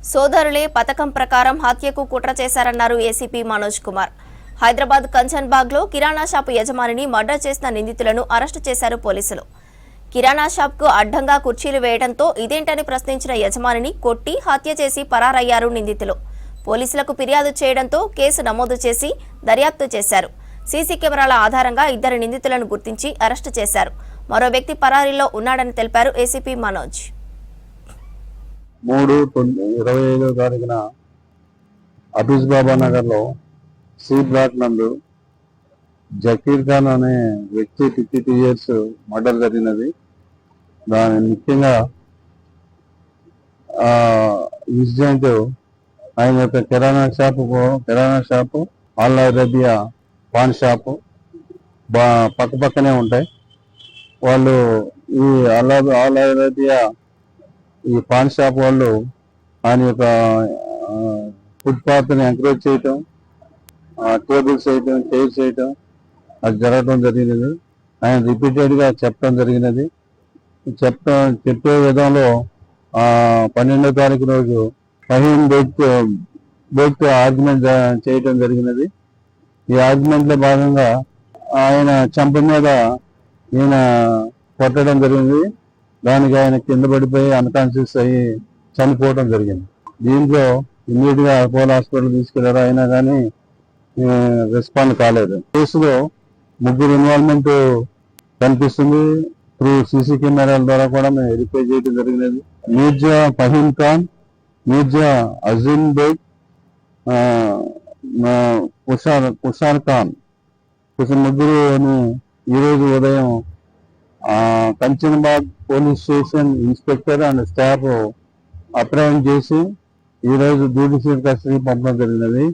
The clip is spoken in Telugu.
సోదరులే పథకం ప్రకారం హత్యకు కుట్ర చేశారన్నారు ఏసీపీ మనోజ్ కుమార్. హైదరాబాద్ కంచన్బాగ్ లో కిరాణా షాపు యజమానిని మర్డర్ చేసిన నిందితులను అరెస్టు చేశారు పోలీసులు. కిరాణా షాప్ కు అడ్డంగా కుర్చీలు వేయడంతో ఇదేంటని ప్రశ్నించిన యజమానిని కొట్టి హత్య చేసి పరారయ్యారు నిందితులు. పోలీసులకు ఫిర్యాదు చేయడంతో కేసు నమోదు చేసి దర్యాప్తు చేశారు. సీసీ కెమెరాల ఆధారంగా ఇద్దరు నిందితులను గుర్తించి అరెస్టు చేశారు. మరో వ్యక్తి పరారీలో ఉన్నాడని తెలిపారు ఏసీపీ మనోజ్. 3/25 తారీఖున అబీస్ బాబా నగర్ లో సి బ్లాక్ నందు జకీర్ ఖాన్ అనే వ్యక్తి 52 ఇయర్స్ మర్డర్ జరిగినది. దాని ముఖ్యంగా ఇన్సిడెంట్ ఆయన యొక్క కిరాణా shop Al Arabia paan shop పక్క పక్కనే ఉంటాయి. వాళ్ళు ఈ ఆల్ అరేబియా ఈ పాన్ షాప్ వాళ్ళు ఆయన యొక్క ఫుట్పాత్ ని ఎంకరేజ్ చేయటం, టేబుల్స్ వేయటం, చైర్స్ వేయటం అది జరగడం జరిగినది. ఆయన రిపీటెడ్ గా చెప్పడం జరిగినది. చెప్పే విధంలో 12వ తారీఖు రోజు ఫహీం బేక్ ఆర్గ్యుమెంట్ చేయటం జరిగినది. ఈ ఆర్గ్యుమెంట్ లో భాగంగా ఆయన చెంప మీద ఈయన కొట్టడం జరిగింది. దానికి ఆయన కింద పడిపోయి అన్కాన్షియస్ అయ్యి చనిపోవడం జరిగింది. దీంట్లో ఇమ్మీడియట్ గా అపోలో హాస్పిటల్ తీసుకెళ్లారు, అయినా కానీ రెస్పాండ్ కాలేదు. కేసులో ముగ్గురు ఇన్వాల్వ్మెంట్ కనిపిస్తుంది. త్రూ సీసీ కెమెరాల ద్వారా కూడా మేము వెరిఫై చేయడం జరిగినది. మీర్జా ఫహీం ఖాన్, మీర్జా అజీమ్ బేగ్, కుషార్ ఖాన్ ముగ్గురు ఈరోజు ఉదయం Kanchanbagh police station inspector and staff apprehend చేసి ఈరోజు జ్యుడిషియల్ కస్టడీ పంపడం జరిగినది.